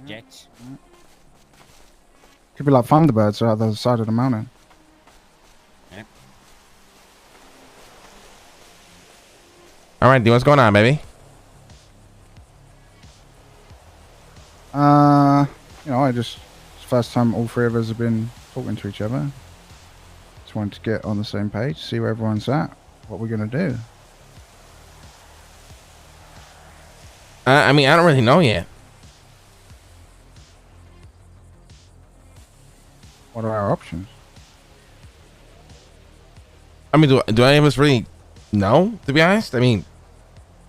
Jets. Could be like Thunderbirds out the other side of the mountain. Yep. All right, D, what's going on, baby? It's the first time all three of us have been talking to each other. Just wanted to get on the same page, see where everyone's at, what we're gonna do. I mean, I don't really know yet. What are our options? I mean, do any of us really know, to be honest? I mean,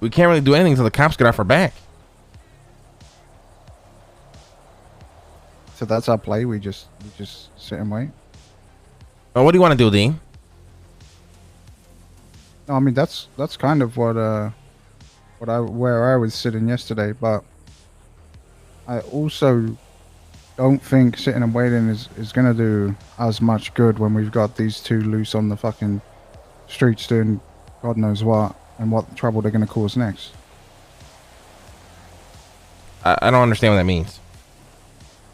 we can't really do anything until the cops get off our back. So that's our play. We just sit and wait. Well, what do you want to do, Dean? No, I mean that's kind of where I was sitting yesterday, but I also don't think sitting and waiting is gonna do as much good when we've got these two loose on the fucking streets doing God knows what and what trouble they're gonna cause next. I don't understand what that means.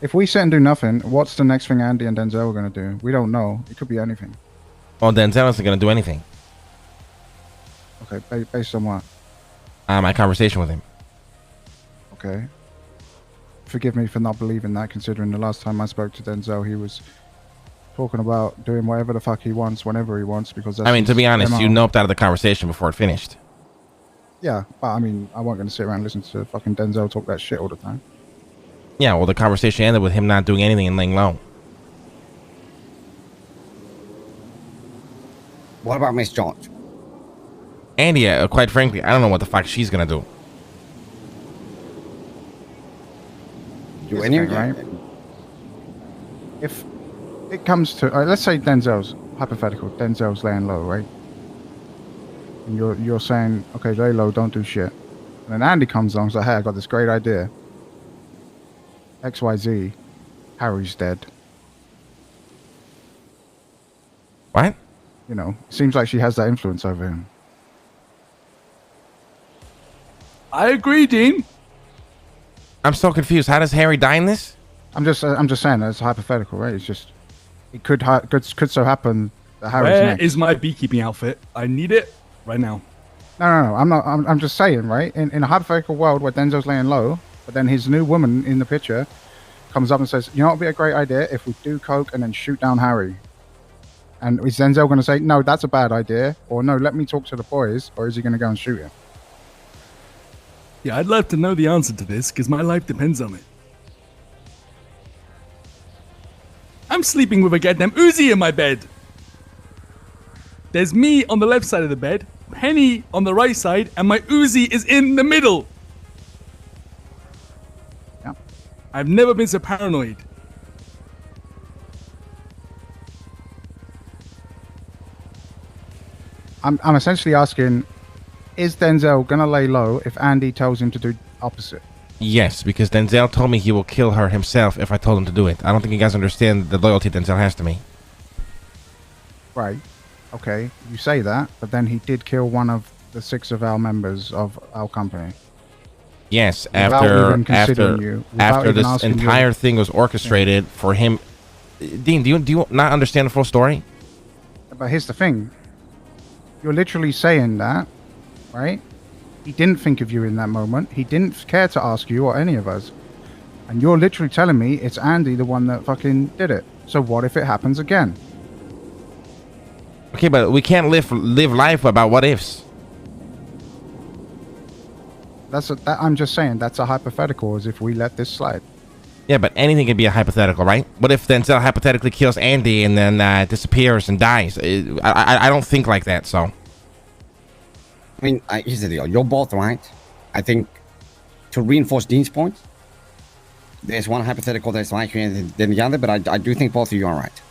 If we sit and do nothing, what's the next thing Andy and Denzel are gonna do? We don't know. It could be anything. Well, Denzel isn't going to do anything. Okay, based on what? My conversation with him. Okay. Forgive me for not believing that, considering the last time I spoke to Denzel, he was talking about doing whatever the fuck he wants, whenever he wants, because that's I mean, to be honest, MO. you noped out of the conversation before it finished. Yeah, but I mean, I wasn't going to sit around and listen to fucking Denzel talk that shit all the time. Yeah, well, the conversation ended with him not doing anything and laying low. What about Miss George? Andy, quite frankly, I don't know what the fuck she's going to do. Do any of Right? If it comes to, let's say Denzel's, hypothetical, Denzel's laying low, right? And you're saying, okay, lay low, don't do shit. And then Andy comes along and says, hey, I got this great idea. XYZ, Harry's dead. What? You know, seems like she has that influence over him. I agree, Dean. I'm so confused. How does Harry die in this? I'm just saying that's hypothetical, right? It's just it could so happen that Harry's Where next. is my beekeeping outfit? I need it right now. No. I'm just saying, right? In a hypothetical world where Denzel's laying low, but then his new woman in the picture comes up and says, "You know, it'd be a great idea if we do coke and then shoot down Harry." And is Denzel going to say, "No, that's a bad idea," or "No, let me talk to the boys," or is he going to go and shoot him? Yeah, I'd love to know the answer to this because my life depends on it. I'm sleeping with a goddamn Uzi in my bed. There's me on the left side of the bed, Penny on the right side, and my Uzi is in the middle. Yeah. I've never been so paranoid. I'm essentially asking, is Denzel going to lay low if Andy tells him to do opposite? Yes, because Denzel told me he will kill her himself if I told him to do it. I don't think you guys understand the loyalty Denzel has to me. Right. Okay, you say that, but then he did kill one of the 6 of our members of our company. Yes, Without even considering you, without after even this asking you. entire thing was orchestrated for him. Dean, do you not understand the full story? But here's the thing. You're literally saying that, right? He didn't think of you in that moment. He didn't care to ask you or any of us. And you're literally telling me it's Andy the one that fucking did it. So what if it happens again? Okay, but we can't live life about what ifs. I'm just saying that's a hypothetical, as if we let this slide. Yeah, but anything can be a hypothetical, right? What if Denzel hypothetically kills Andy and then disappears and dies? I don't think like that, so. I mean, here's the deal. You're both right. I think to reinforce Dean's point, there's one hypothetical that's likelier than the other, but I do think both of you are right.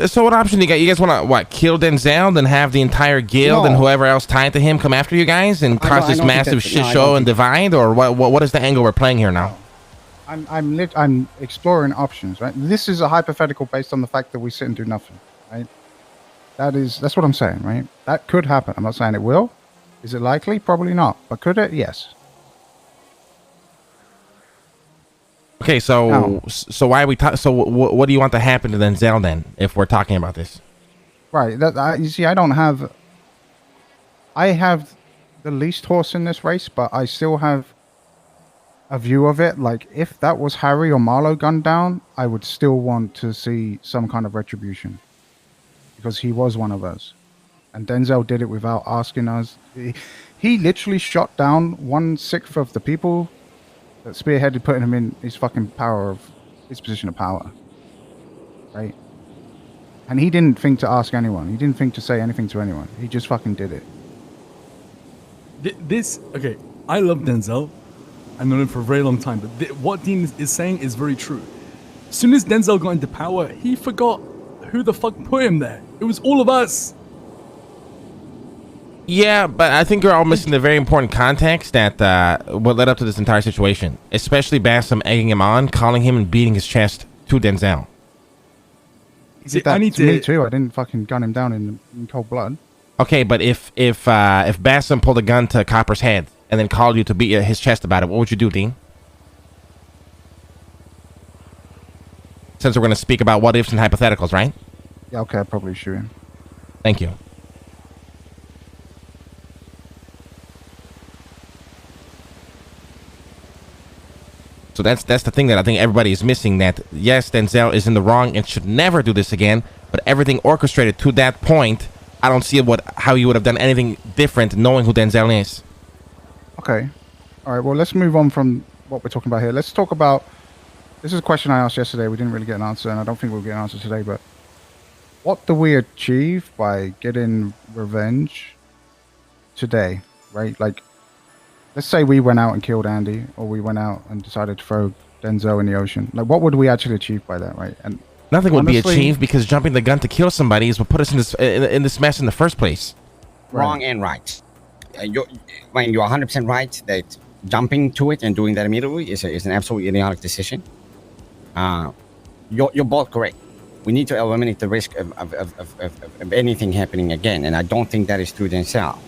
So what option do you got? You guys want to, what, kill Denzel, then have the entire guild and whoever else tied to him come after you guys and cause this massive shit show and divide? Or what is the angle we're playing here now? I'm exploring options, right? This is a hypothetical based on the fact that we sit and do nothing, right? That's what I'm saying, right? That could happen. I'm not saying it will. Is it likely? Probably not. But could it? Yes. Okay, so why are we so what do you want to happen to Denzel then if we're talking about this? Right. You see, I have the least horse in this race, but I still have a view of it. Like, if that was Harry or Marlowe gunned down, I would still want to see some kind of retribution because he was one of us, and Denzel did it without asking us. He literally shot down 1/6 of the people that spearheaded putting him in his fucking his position of power, right? And he didn't think to ask anyone. He didn't think to say anything to anyone. He just fucking did it. Okay, I love Denzel. I've known him for a very long time, but what Dean is saying is very true. As soon as Denzel got into power, he forgot who the fuck put him there. It was all of us. Yeah, but I think you're all missing the very important context that what led up to this entire situation, especially Bassam egging him on, calling him and beating his chest to Denzel. See, I need to me too. I didn't fucking gun him down in cold blood. Okay, but if Bassam pulled a gun to Copper's head and then called you to beat his chest about it, what would you do, Dean? Since we're going to speak about what ifs and hypotheticals, right? Yeah, okay, I'd probably shoot him. Thank you. So that's the thing that I think everybody is missing, that yes, Denzel is in the wrong and should never do this again, but everything orchestrated to that point, I don't see how you would have done anything different knowing who Denzel is. Okay. All right, well, let's move on from what we're talking about here. Let's talk about, this is a question I asked yesterday. We didn't really get an answer, and I don't think we'll get an answer today, but what do we achieve by getting revenge today, right? Like, let's say we went out and killed Andy, or we went out and decided to throw Denzel in the ocean. Like, what would we actually achieve by that, right? And nothing would be achieved, because jumping the gun to kill somebody is what put us in this mess in the first place. Wrong and right. You're 100% right that jumping to it and doing that immediately is an absolutely idiotic decision. You're both correct. We need to eliminate the risk of anything happening again, and I don't think that is through Denzel.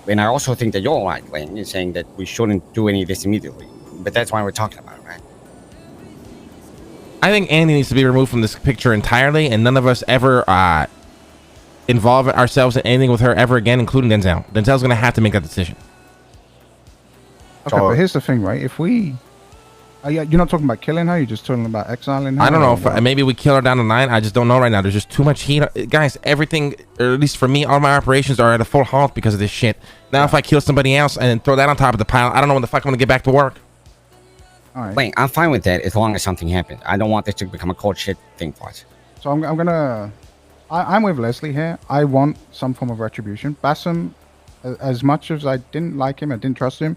And I also think that you're right, Lane, in saying that we shouldn't do any of this immediately. But that's why we're talking about it, right? I think Andy needs to be removed from this picture entirely, and none of us ever involve ourselves in anything with her ever again, including Denzel. Denzel's going to have to make that decision. Okay, but here's the thing, right? If we... you're not talking about killing her, you're just talking about exiling her? I don't know. If maybe we kill her down the line. I just don't know right now. There's just too much heat. Guys, everything, or at least for me, all my operations are at a full halt because of this shit. Now, if I kill somebody else and then throw that on top of the pile, I don't know when the fuck I'm going to get back to work. All right. Wait, I'm fine with that as long as something happens. I don't want this to become a cold shit thing for us. So I'm gonna... I'm with Leslie here. I want some form of retribution. Bassam, as much as I didn't like him, I didn't trust him,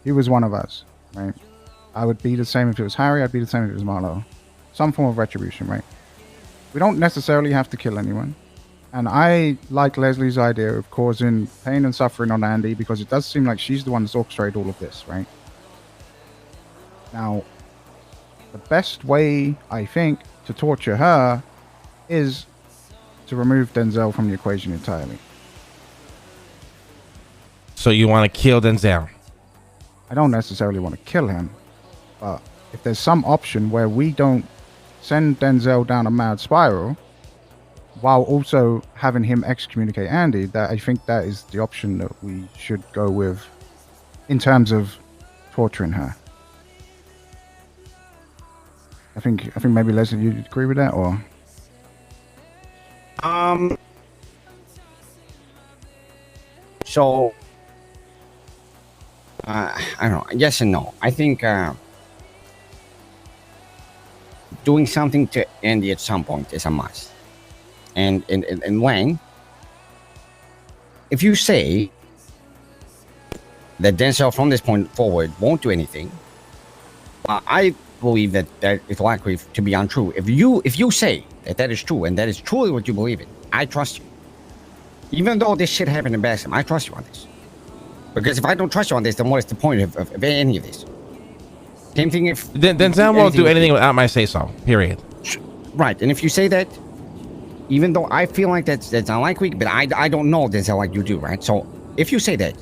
he was one of us, right? I would be the same if it was Harry. I'd be the same if it was Marlowe. Some form of retribution, right? We don't necessarily have to kill anyone. And I like Leslie's idea of causing pain and suffering on Andy, because it does seem like she's the one that's orchestrated all of this, right? Now, the best way, I think, to torture her is to remove Denzel from the equation entirely. So you want to kill Denzel? I don't necessarily want to kill him, but if there's some option where we don't send Denzel down a mad spiral while also having him excommunicate Andy, that I think that is the option that we should go with in terms of torturing her. I think maybe Leslie, you agree with that, or? So, I don't know. Yes and no. I think doing something to Andy at some point is a must. And Lang, if you say that Denzel from this point forward won't do anything, I believe that is likely to be untrue. If you say that is true, and that is truly what you believe in, I trust you. Even though this shit happened in Bassam, I trust you on this. Because if I don't trust you on this, then what is the point of any of this? Same thing if... Denzel won't do anything without my say-so, period. Right, and if you say that, even though I feel like that's unlikely, but I don't know Denzel like you do, right? So if you say that,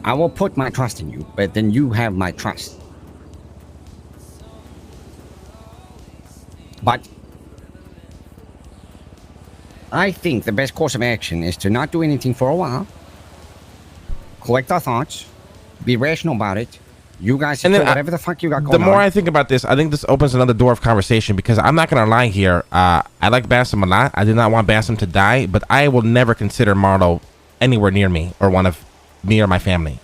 I will put my trust in you, but then you have my trust. But I think the best course of action is to not do anything for a while, collect our thoughts, be rational about it. You guys And then whatever the fuck you got going The more on. I think about this, I think this opens another door of conversation, because I'm not gonna lie here. I like Bassam a lot. I did not want Bassam to die, but I will never consider Marlo anywhere near me or one of me or my family.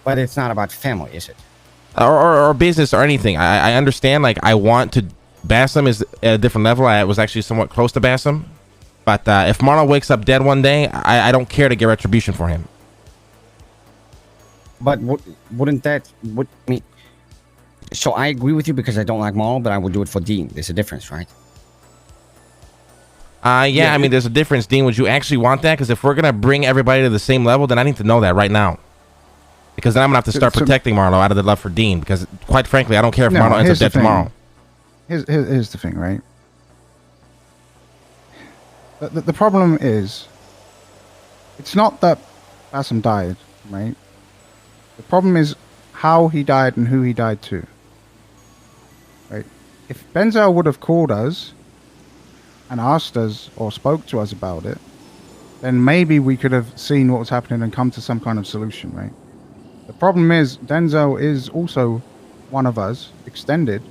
But it's not about family, is it? Or business or anything. I understand. Like, I want to. Bassam is at a different level. I was actually somewhat close to Bassam, but if Marlo wakes up dead one day, I don't care to get retribution for him. But wouldn't that? Would I mean? So I agree with you because I don't like Marlo, but I would do it for Dean. There's a difference, right? Yeah. I mean, there's a difference, Dean. Would you actually want that? Because if we're gonna bring everybody to the same level, then I need to know that right now. Because then I'm gonna have to start protecting Marlo out of the love for Dean. Because quite frankly, I don't care if Marlo ends up dead tomorrow. Here's the thing, right? The problem is, it's not that Bassam died, right? The problem is how he died and who he died to. Right? If Denzel would have called us and asked us or spoke to us about it, then maybe we could have seen what was happening and come to some kind of solution, right? The problem is Denzel is also one of us, extended,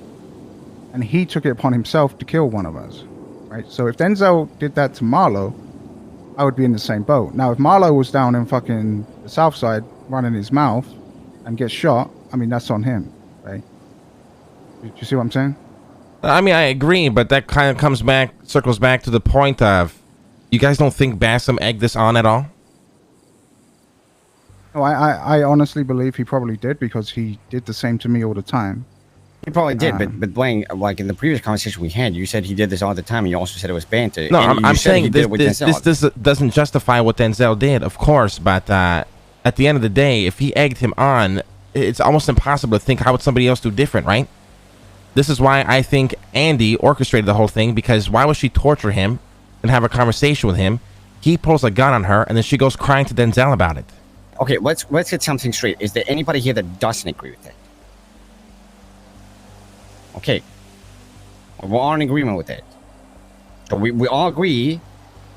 and he took it upon himself to kill one of us, right? So if Denzel did that to Marlo, I would be in the same boat. Now, if Marlo was down in fucking the south side running his mouth and gets shot, I mean, that's on him, right? Do you see what I'm saying? I mean, I agree, but that kind of circles back to the point of, you guys don't think Bassam egged this on at all? No, I honestly believe he probably did, because he did the same to me all the time. He probably did, but Blaine, like in the previous conversation we had, you said he did this all the time, and you also said it was banter. No, and I'm you said saying he did it with Denzel. this doesn't justify what Denzel did, of course, but at the end of the day, if he egged him on, it's almost impossible to think how would somebody else do different, right? This is why I think Andi orchestrated the whole thing, because why would she torture him and have a conversation with him? He pulls a gun on her, and then she goes crying to Denzel about it. Okay, let's get something straight. Is there anybody here that doesn't agree with that? Okay, we're all in agreement with that. So we all agree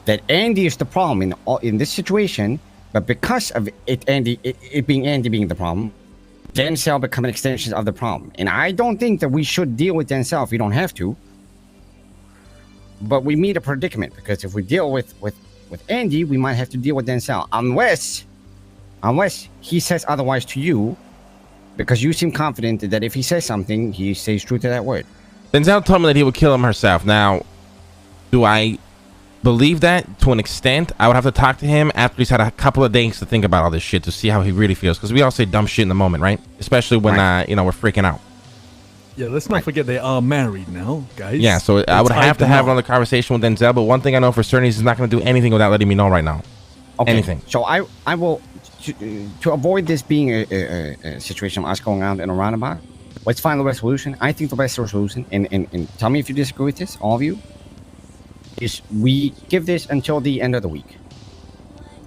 that Andi is the problem in this situation, but because of it being Andi being the problem, Denzel become an extension of the problem. And I don't think that we should deal with Denzel if we don't have to. But we meet a predicament, because if we deal with Andi, we might have to deal with Denzel, unless he says otherwise to you, because you seem confident that if he says something, he stays true to that word. Denzel told me that he would kill him herself. Now, do I believe that to an extent? I would have to talk to him after he's had a couple of days to think about all this shit to see how he really feels, because we all say dumb shit in the moment, right? Especially when we're freaking out. Yeah, let's not forget they are married now, guys. Yeah, so I would have to have another conversation with Denzel, but one thing I know for certain is he's not going to do anything without letting me know right now. Okay. Anything. So I will, to avoid this being a situation of us going out in a roundabout, let's find the resolution. I think the best resolution, and tell me if you disagree with this, all of you, is we give this until the end of the week.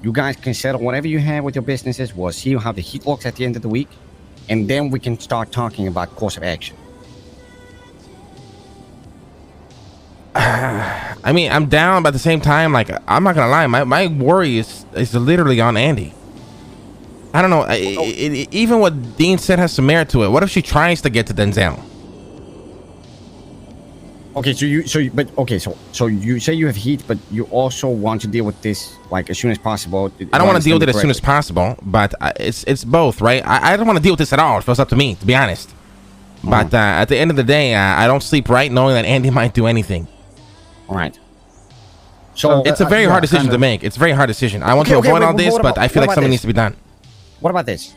You guys can settle whatever you have with your businesses. We'll see how the heat looks at the end of the week, and then we can start talking about course of action. I mean, I'm down, but at the same time, like, I'm not gonna lie, my worry is literally on Andi. I don't know. Even what Dean said has some merit to it. What if she tries to get to Denzel? Okay, so you say you have heat, but you also want to deal with this like as soon as possible. I don't want to deal with it as soon as possible, but it's both, right? I don't want to deal with this at all. If it's up to me, to be honest. But at the end of the day, I don't sleep right knowing that Andi might do anything. All right. So it's a very hard decision to make. It's a very hard decision. I want to avoid all this, but I feel like something needs to be done. What about this?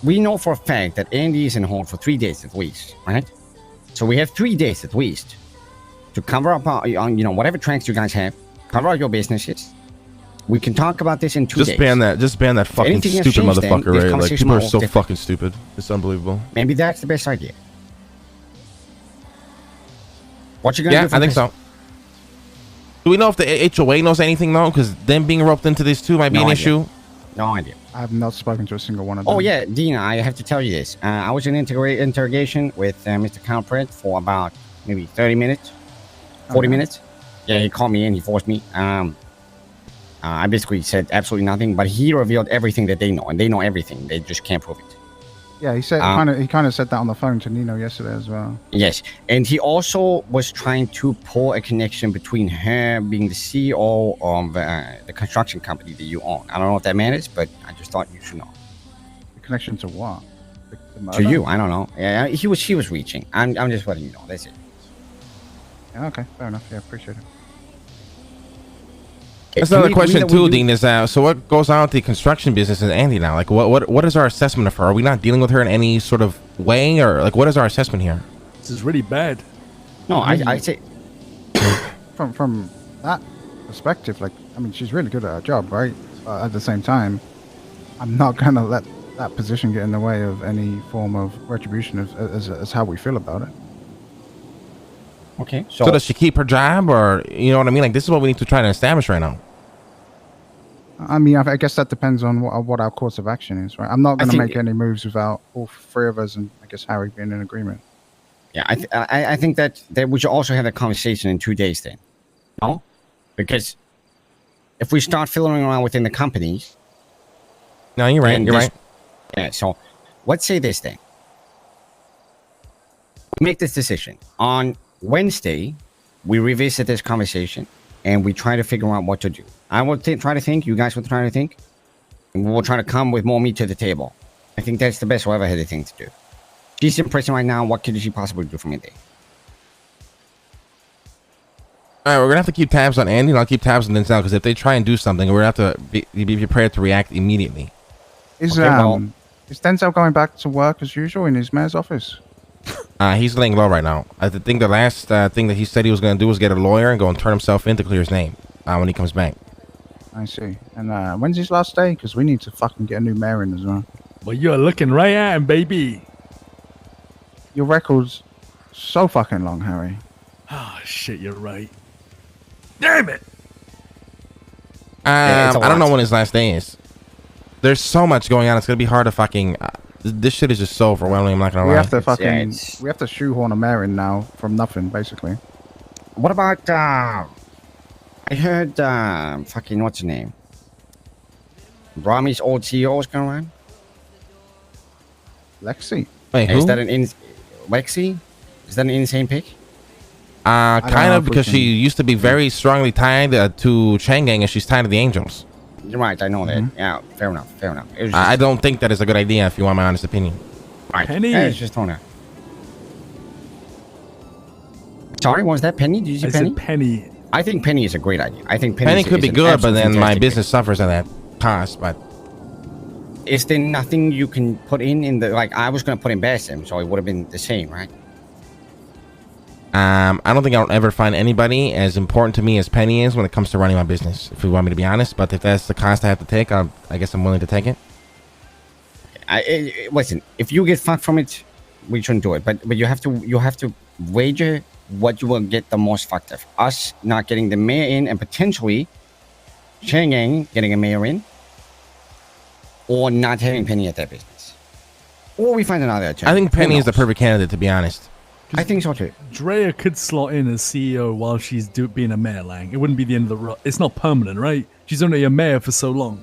We know for a fact that Andi is in hold for 3 days at least, right? So we have 3 days at least to cover up on whatever tracks you guys have, cover out your businesses. We can talk about this in 2 days. Just ban that fucking stupid motherfucker, right? Like, people are so fucking stupid. It's unbelievable. Maybe that's the best idea. What you gonna do? I think so. Do we know if the HOA knows anything though? Because them being roped into this too might be an issue. No idea. I have not spoken to a single one of them. Oh yeah, Dean, I have to tell you this. I was in interrogation with Mr. Calpret for about maybe 30 minutes, 40 minutes. Yeah, he called me in. He forced me. I basically said absolutely nothing, but he revealed everything that they know, and they know everything. They just can't prove it. Yeah, he said he kind of said that on the phone to Nino yesterday as well. Yes, and he also was trying to pull a connection between her being the CEO of the construction company that you own. I don't know what that matters, but I just thought you should know. The connection to what? The To you, I don't know. Yeah, he was reaching. I'm just letting you know. That's it. Yeah, okay, fair enough. Yeah, appreciate it. That's another question too, Dean. Is so what goes on with the construction business in Andy now? Like, what is our assessment of her? Are we not dealing with her in any sort of way, or like, what is our assessment here? This is really bad. No, I say from that perspective, like, I mean, she's really good at her job, right? But at the same time, I'm not gonna let that position get in the way of any form of retribution as how we feel about it. okay. So does she keep her job, or you know what I mean? Like, this is what we need to try to establish right now. I mean, I guess that depends on what our course of action is, right? I'm not going to make any moves without all three of us and I guess Harry being in agreement. Yeah, I think that we should also have a conversation in 2 days then. No, because if we start fiddling around within the companies. No, you're right. You're right. Yeah. So let's say this thing. We make this decision on Wednesday. We revisit this conversation and we try to figure out what to do. I will try to think. You guys will try to think. And we'll try to come with more meat to the table. I think that's the best ever-headed thing to do. She's in prison right now. What could she possibly do for me today? All right, we're gonna have to keep tabs on Andy, and I'll keep tabs on Denzel, because if they try and do something, we're gonna have to be prepared to react immediately. Is Denzel going back to work as usual in his mayor's office? He's laying low right now. I think the last thing that he said he was gonna do was get a lawyer and go and turn himself in to clear his name when he comes back. I see. And when's his last day? Because we need to fucking get a new mayor in as well. Well, you're looking right at him, baby. Your record's so fucking long, Harry. Oh, shit, you're right. Damn it! I don't know when his last day is. There's so much going on. It's gonna be hard to fucking. This shit is just so overwhelming. I'm not gonna lie. We have to shoehorn a mayor in now from nothing, basically. What about? I heard fucking what's her name? Brahmi's old CEO is going around. Lexi. Wait, who? Is that Lexi? Is that an insane pick? Kind of, because she used to be very strongly tied to Chang Gang, and she's tied to the Angels. You're right, I know that. Yeah, fair enough. I don't think that is a good idea, if you want my honest opinion. Right. Penny. Yeah, it's just on her. Sorry, what was that? Penny? Did you say Penny? I said Penny. I think Penny is a great idea. I think Penny could be good, but then my business suffers at that cost. But is there nothing you can put in the, like, I was going to put in Bassam, so it would have been the same, right? I don't think I'll ever find anybody as important to me as Penny is when it comes to running my business, if you want me to be honest. But if that's the cost I have to take, I guess I'm willing to take it. Listen, if you get fucked from it, we shouldn't do it. But you have to wager what you will get the most fucked of. Us not getting the mayor in, and potentially Chang Gang getting a mayor in, or not having Penny at that business, or we find another. I think Penny is the perfect candidate, to be honest. I think so too. Drea could slot in as CEO while she's being a mayor, Lang. It wouldn't be the end of the road. It's not permanent, right? She's only a mayor for so long.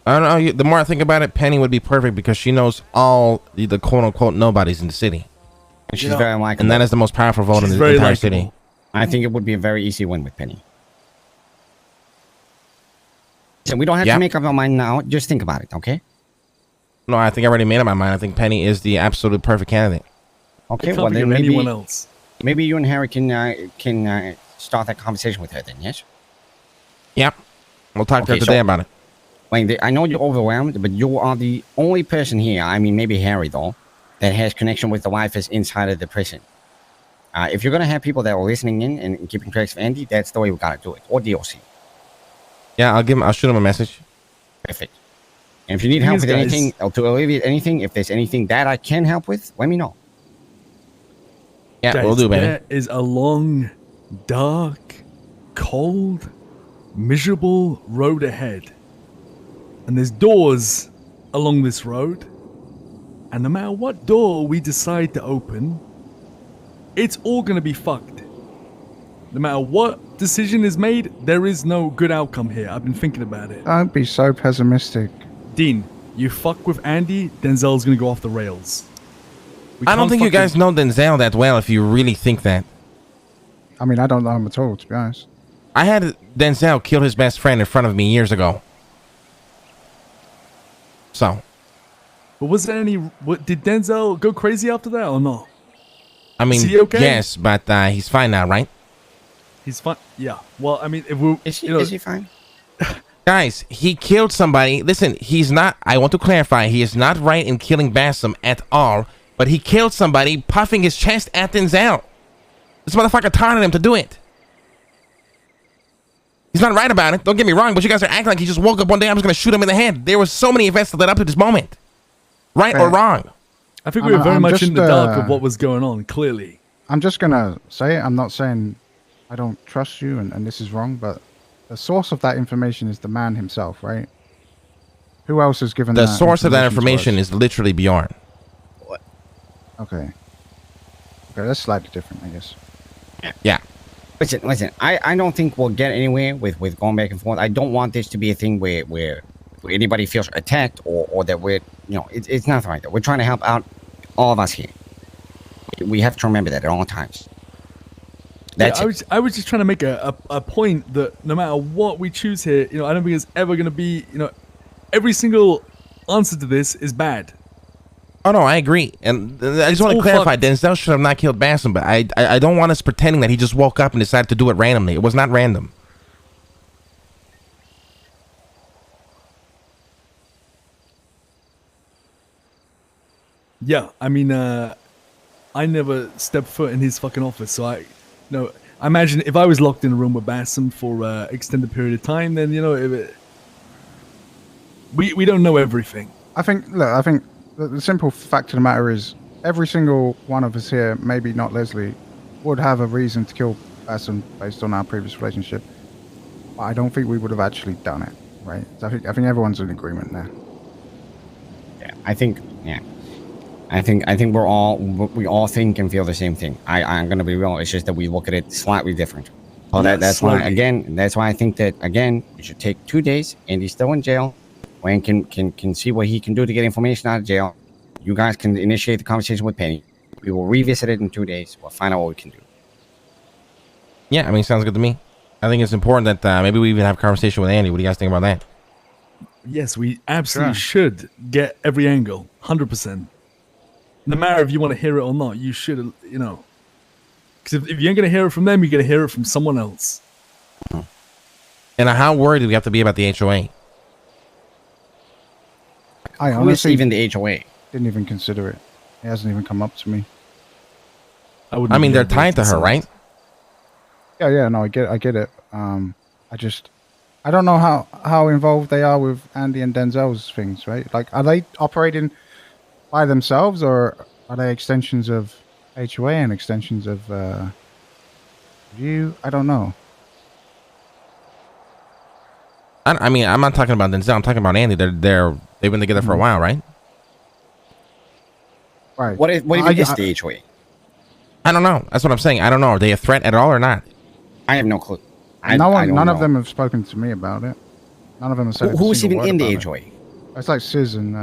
I don't know. The more I think about it, Penny would be perfect because she knows all the quote-unquote nobodies in the city. And she's very likable. And that is the most powerful vote in the entire city. I think it would be a very easy win with Penny. So we don't have to make up our mind now. Just think about it, okay? No, I think I already made up my mind. I think Penny is the absolute perfect candidate. Okay, well then maybe you and Harry can start that conversation with her then, yes? Yep. We'll talk to her today about it. Like, I know you're overwhelmed, but you are the only person here, I mean maybe Harry though, that has connection with the wife is inside of the prison. If you're gonna have people that are listening in and keeping tracks of Andy, that's the way we gotta do it. Or DOC. Yeah, I'll shoot him a message. Perfect. And if you need help with anything, or to alleviate anything, if there's anything that I can help with, let me know. Yeah, guys, we'll do, baby. There is a long, dark, cold, miserable road ahead. And there's doors along this road, and no matter what door we decide to open, it's all gonna be fucked. No matter what decision is made, there is no good outcome here. I've been thinking about it. Don't be so pessimistic. Dean, you fuck with Andy, Denzel's gonna go off the rails. We I don't can't think you fucking- guys know Denzel that well if you really think that. I mean, I don't know him at all, to be honest. I had Denzel kill his best friend in front of me years ago. So, But was there any? What, did Denzel go crazy after that or no? I mean, Is he okay? yes, but he's fine now, right? He's fine. Yeah. Well, I mean, if we, Is he, you know, is he fine? Guys, he killed somebody. Listen, he's not, I want to clarify, he is not right in killing Bassam at all, but he killed somebody puffing his chest at Denzel. This motherfucker taunted him to do it. He's not right about it. Don't get me wrong, but you guys are acting like he just woke up one day, I'm just going to shoot him in the head. There were so many events that led up to this moment. Right or wrong? I think we were very I'm much in just, the dark of what was going on. Clearly. I'm just gonna say it. I'm not saying I don't trust you and this is wrong, but the source of that information is the man himself, right? Who else has given The that source of that to information us? is literally Bjorn. Okay. Okay, that's slightly different, I guess. Yeah. Listen. I don't think we'll get anywhere with going back and forth. I don't want this to be a thing where anybody feels attacked or that we're, it's nothing like that. We're trying to help out all of us here. We have to remember that at all times. That's Yeah, it. I was just trying to make a point that no matter what we choose here, I don't think it's ever going to be, every single answer to this is bad. Oh no, I agree, and I just want to all clarify. fucked. Denzel should have not killed Bassam, but I don't want us pretending that he just woke up and decided to do it randomly. It was not random. Yeah, I mean, I never stepped foot in his fucking office, so I imagine if I was locked in a room with Bassam for an extended period of time, then we don't know everything. I think the simple fact of the matter is every single one of us here, maybe not Leslie, would have a reason to kill Bassam based on our previous relationship. But I don't think we would have actually done it, right? So I think everyone's in agreement there. Yeah, I think we all think and feel the same thing. I'm gonna be real. It's just that we look at it slightly different. So that's why I think that we should take 2 days. Andy's still in jail. Wayne can see what he can do to get information out of jail. You guys can initiate the conversation with Penny. We will revisit it in 2 days. We'll find out what we can do. Yeah, I mean, sounds good to me. I think it's important that maybe we even have a conversation with Andy. What do you guys think about that? Yes, we absolutely should get every angle, 100%. No matter if you want to hear it or not, you should, because if you ain't gonna hear it from them, you're gonna hear it from someone else. And how worried do we have to be about the HOA? I Who is honestly even the HOA? didn't even consider it. It hasn't even come up to me. I mean, they're tied to her, right? Yeah, no, I get it. I don't know how involved they are with Andy and Denzel's things, right? Like, are they operating by themselves, or are they extensions of HOA and extensions of you? I don't know. I mean, I'm not talking about Denzel. I'm talking about Andy. They've been together for a while, right? Right. What even is the HOA? I don't know. That's what I'm saying. I don't know. Are they a threat at all or not? I have no clue. None of them have spoken to me about it. None of them have said a Who's single even word in the about HOA? it. It's like Sis and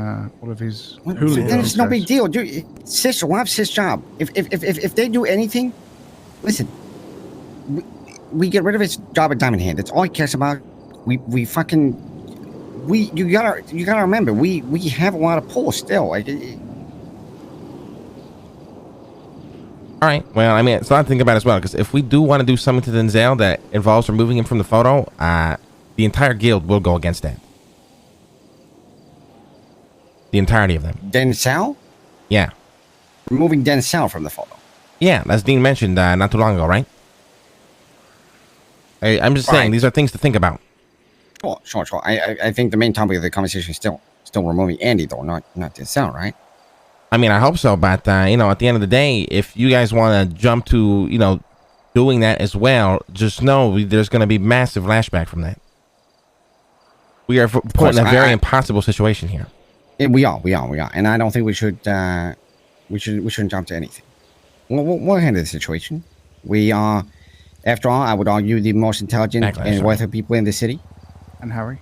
all of his. Then it's no big deal, dude. Sis will have Sis' job. If they do anything, listen, we get rid of his job at Diamond Hand. That's all he cares about. You gotta remember, we have a lot of pull still. Like, All right. Well, I mean, it's a lot to think about as well, because if we do want to do something to Denzel that involves removing him from the photo, the entire guild will go against that. The entirety of them. Denzel? Yeah. Removing Denzel from the photo. Yeah, as Dean mentioned not too long ago, right? I'm just saying, these are things to think about. Sure. I think the main topic of the conversation is still removing Andy, though, not Denzel, right? I mean, I hope so, but, at the end of the day, if you guys want to jump to, doing that as well, just know there's going to be massive lashback from that. We are put in a very impossible situation here. Yeah, we are, and I don't think we should. We shouldn't jump to anything. We'll handle the situation. We are, after all, I would argue the most intelligent Backlash, and sorry. worthy people in the city. And Harry.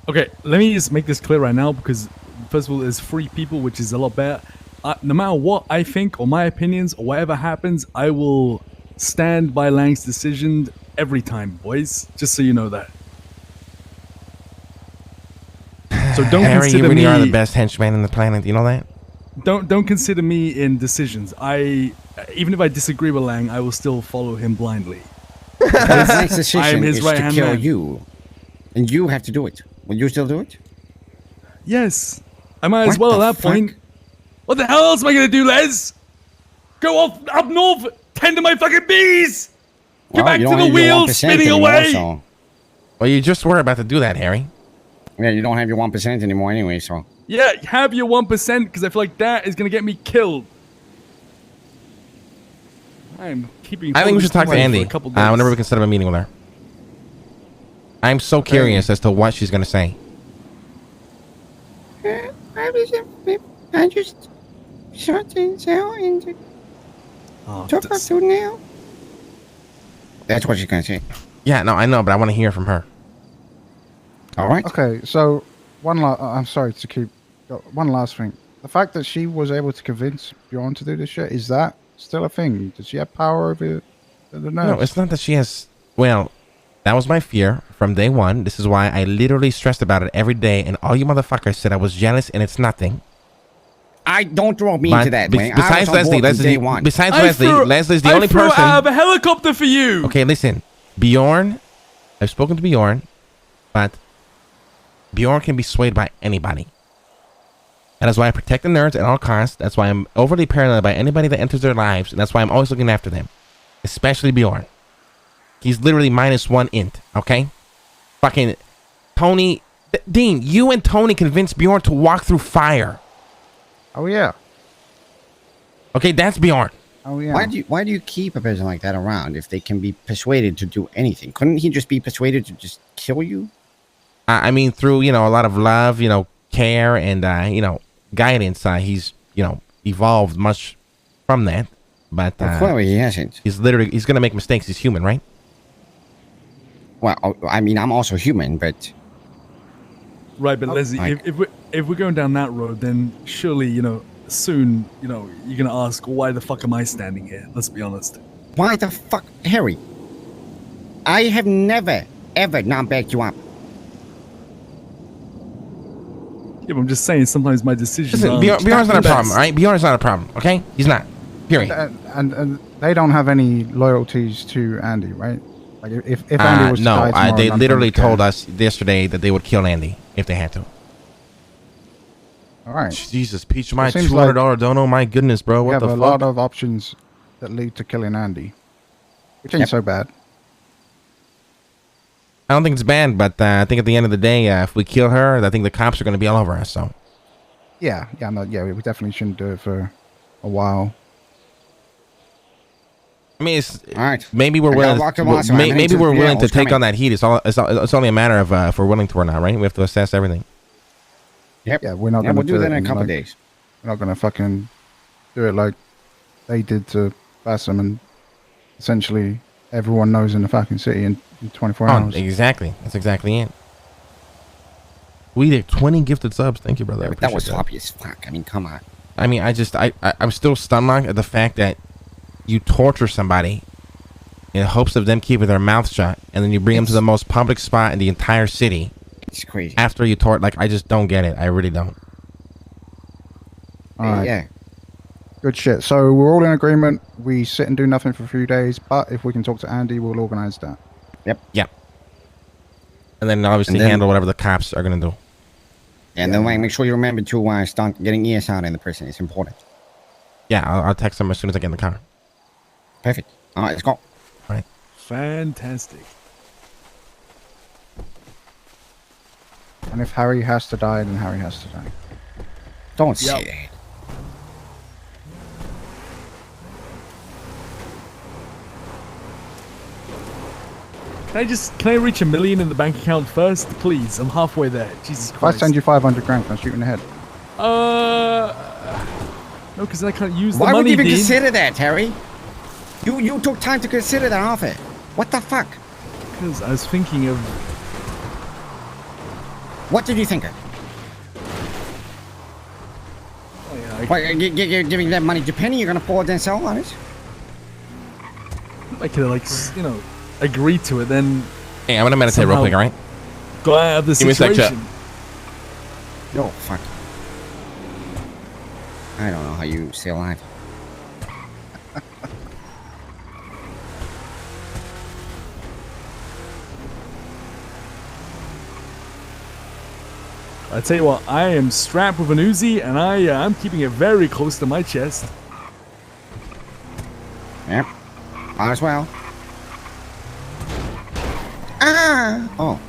Okay, let me just make this clear right now because first of all, there's 3 people, which is a lot better. No matter what I think or my opinions or whatever happens, I will stand by Lang's decision every time, boys. Just so you know that. So don't Harry, consider you really me. are the best henchman in the planet. You know that? Don't consider me in decisions. Even if I disagree with Lang, I will still follow him blindly. His next decision his is to right-hand kill man. you, and you have to do it. Will you still do it? Yes, I might as What well the at that fuck? point. What the hell else am I gonna do, Les? Go off up north, tend to my fucking bees. Get back you to don't the have your wheel 1% spinning anymore, away. So, Well, you just were about to do that, Harry. yeah, you don't have your 1% anymore anyway. So, Yeah, have your 1% because I feel like that is gonna get me killed. I'm keeping. I think we should talk to for Andy. a couple days. Whenever we can set up a meeting with her. I'm so curious as to what she's gonna say. I just shot denzel and Oh, took her that's- to now. That's what she's gonna say. Yeah, no, I know, but I want to hear from her. All right. Okay, so I'm sorry to keep. One last thing. The fact that she was able to convince Bjorn to do this shit, is that still a thing? Does she have power over the nerves? No, it's not that she has. Well, that was my fear from day one. This is why I literally stressed about it every day, and all you motherfuckers said I was jealous, and it's nothing. I don't throw me But into that, man. besides Leslie, besides I Leslie, threw- Leslie's the I only threw person. out of a helicopter for you. Okay, listen, Bjorn. I've spoken to Bjorn, but Bjorn can be swayed by anybody. That is why I protect the nerds at all costs. That's why I'm overly paranoid by anybody that enters their lives, and that's why I'm always looking after them, especially Bjorn. He's literally -1 int. Okay, fucking Tony, Dean, you and Tony convinced Bjorn to walk through fire. Oh yeah. Okay, that's Bjorn. Oh yeah. Why do you keep a person like that around if they can be persuaded to do anything? Couldn't he just be persuaded to just kill you? I mean, through a lot of love, care, and guidance. He's evolved much from that. But Well, clearly he hasn't. he's gonna make mistakes. He's human, right? Well, I mean, I'm also human, but Right, but Leslie, Like- if we're going down that road, then surely soon you're gonna ask, why the fuck am I standing here? Let's be honest. why the fuck, Harry? I have never, ever not backed you up. Yeah, but I'm just saying sometimes my decisions. Listen, aren't Bjorn's not a the problem, best. all right? Bjorn's not a problem, okay? He's not. Period. And they don't have any loyalties to Andy, right? Like if Andy was to die No, tomorrow, they none of literally them would told us yesterday that they would kill Andy if they had to. care. All right. Jesus, Peach, my It seems $200 dono. My goodness, bro. We What have the a fuck? lot of options that lead to killing Andy, which ain't Yep. so bad. I don't think it's bad, but I think at the end of the day, if we kill her, I think the cops are going to be all over us. So Yeah, we definitely shouldn't do it for a while. I mean, it's All right. maybe we're I gotta willing. walk to Moscow. I'm heading Maybe to we're the willing to jail. take It's on that heat. It's only a matter of if we're willing to or not, right? We have to assess everything. Yep. Yeah, we're not Yeah, gonna we'll do that in a it couple like- days. We're not gonna fucking do it like they did to Bassam, and essentially everyone knows in the fucking city in 24 Oh, hours. exactly. That's exactly it. We did 20 gifted subs. Thank you, brother. Yeah, I but that was appreciate sloppy as fuck. I mean, come on. I mean, I'm still stunned at the fact that you torture somebody in hopes of them keeping their mouth shut, and then you bring them to the most public spot in the entire city It's crazy. after you tort. Like, I just don't get it. I really don't. All right, Yeah. good shit. So we're all in agreement. We sit and do nothing for a few days, but if we can talk to Andy, we'll organize that. Yeah. And then obviously And then- handle whatever the cops are gonna do. And then like, make sure you remember to start getting ESR in the prison. It's important. Yeah, I'll text them as soon as I get in the car. Perfect. All right, let's go. Fantastic. And if Harry has to die, then Harry has to die. Don't Yep. say that. Can I reach 1 million in the bank account first, please? I'm halfway there. Jesus If I Christ. send you 500 grand, can I shoot you in the head? No, because I can't use the Why money, would you even Dean. consider that, Terry? You took time to consider that offer. What the fuck? Because I was thinking of... What did you think of? Oh, yeah, What, you're giving that money to Penny? You're gonna pour denzel on it? I could have, like, agreed to it, then Hey, I'm gonna meditate real Somehow- quick, all right? got out of the Give me a sec, situation. No, fuck. I don't know how you stay alive. I tell you what, I am strapped with an Uzi, and I'm keeping it very close to my chest. Yep. Might as well. Ah! Oh.